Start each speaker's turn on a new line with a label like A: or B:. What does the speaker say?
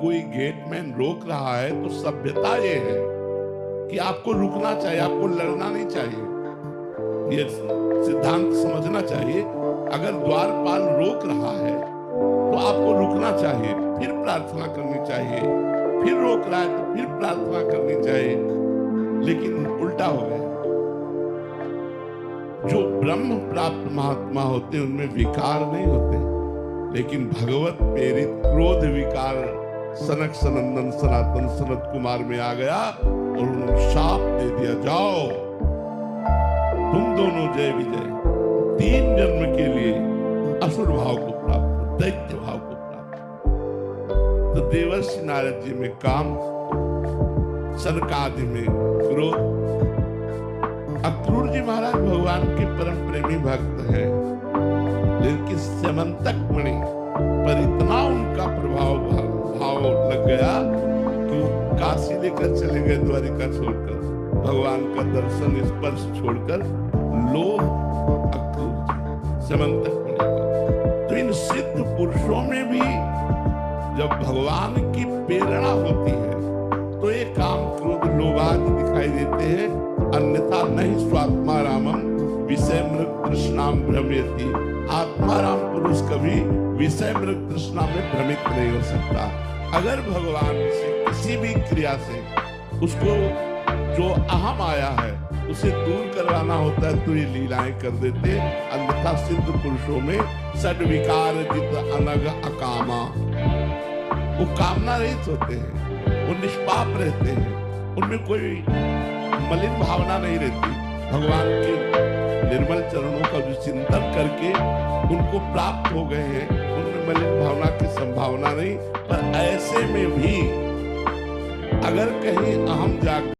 A: कोई गेटमैन रोक रहा है तो सभ्यता ये है कि आपको रुकना चाहिए, आपको लड़ना नहीं चाहिए। ये सिद्धांत समझना चाहिए। अगर द्वारपाल रोक रहा है तो आपको रुकना चाहिए, फिर प्रार्थना करनी चाहिए। फिर रोक रहा है तो फिर प्रार्थना करनी चाहिए। लेकिन उल्टा हो गया। जो ब्रह्म प्राप्त महात्मा होते हैं उनमें विकार नहीं होते, लेकिन भगवत प्रेरित क्रोध विकार सनक सनंदन सनातन सनत कुमार में आ गया और उन्होंने शाप दे दिया, जाओ तुम दोनों जय विजय 3 जन्म के लिए असुर भाव को प्राप्त, दैत्य भाव को प्राप्त। तो देवर्षि नारद जी में काम, सनकादि में क्रोध। अक्रूर जी महाराज भगवान के परम प्रेमी भक्त हैं, लेकिन स्यमंतक मणि पर इतना उनका भाव लग गया कि काशी लेकर चले गए, द्वारिका छोड़कर, भगवान का दर्शन स्पर्श छोड़कर लोग अक्रूर जी स्यमंतक मणि का। तो इन सिद्ध पुरुषों में भी जब भगवान की प्रेरणा होती है तो ये काम क्रोध लोभादि दिखाई देते हैं, अन्यथा नहीं। स्वात्मा रामम विषय मृग तृष्णाम भ्रमयति। आत्माराम पुरुष कभी विषय मृग तृष्णा में भ्रमित नहीं हो सकता। अगर भगवान से किसी भी क्रिया से उसको जो अहम आया है उसे दूर करवाना होता है तो ये लीलाएं कर देते। अन्यथा सिद्ध पुरुषों में सद विकार जित अनग अकामा, वो कामना रहित होते हैं, वो निष्पाप रहते हैं, उनमें कोई मलिन भावना नहीं रहती। भगवान के निर्मल चरणों का जो चिंतन करके उनको प्राप्त हो गए हैं, उनमें मलिन भावना की संभावना नहीं। पर ऐसे में भी अगर कहीं अहम जाग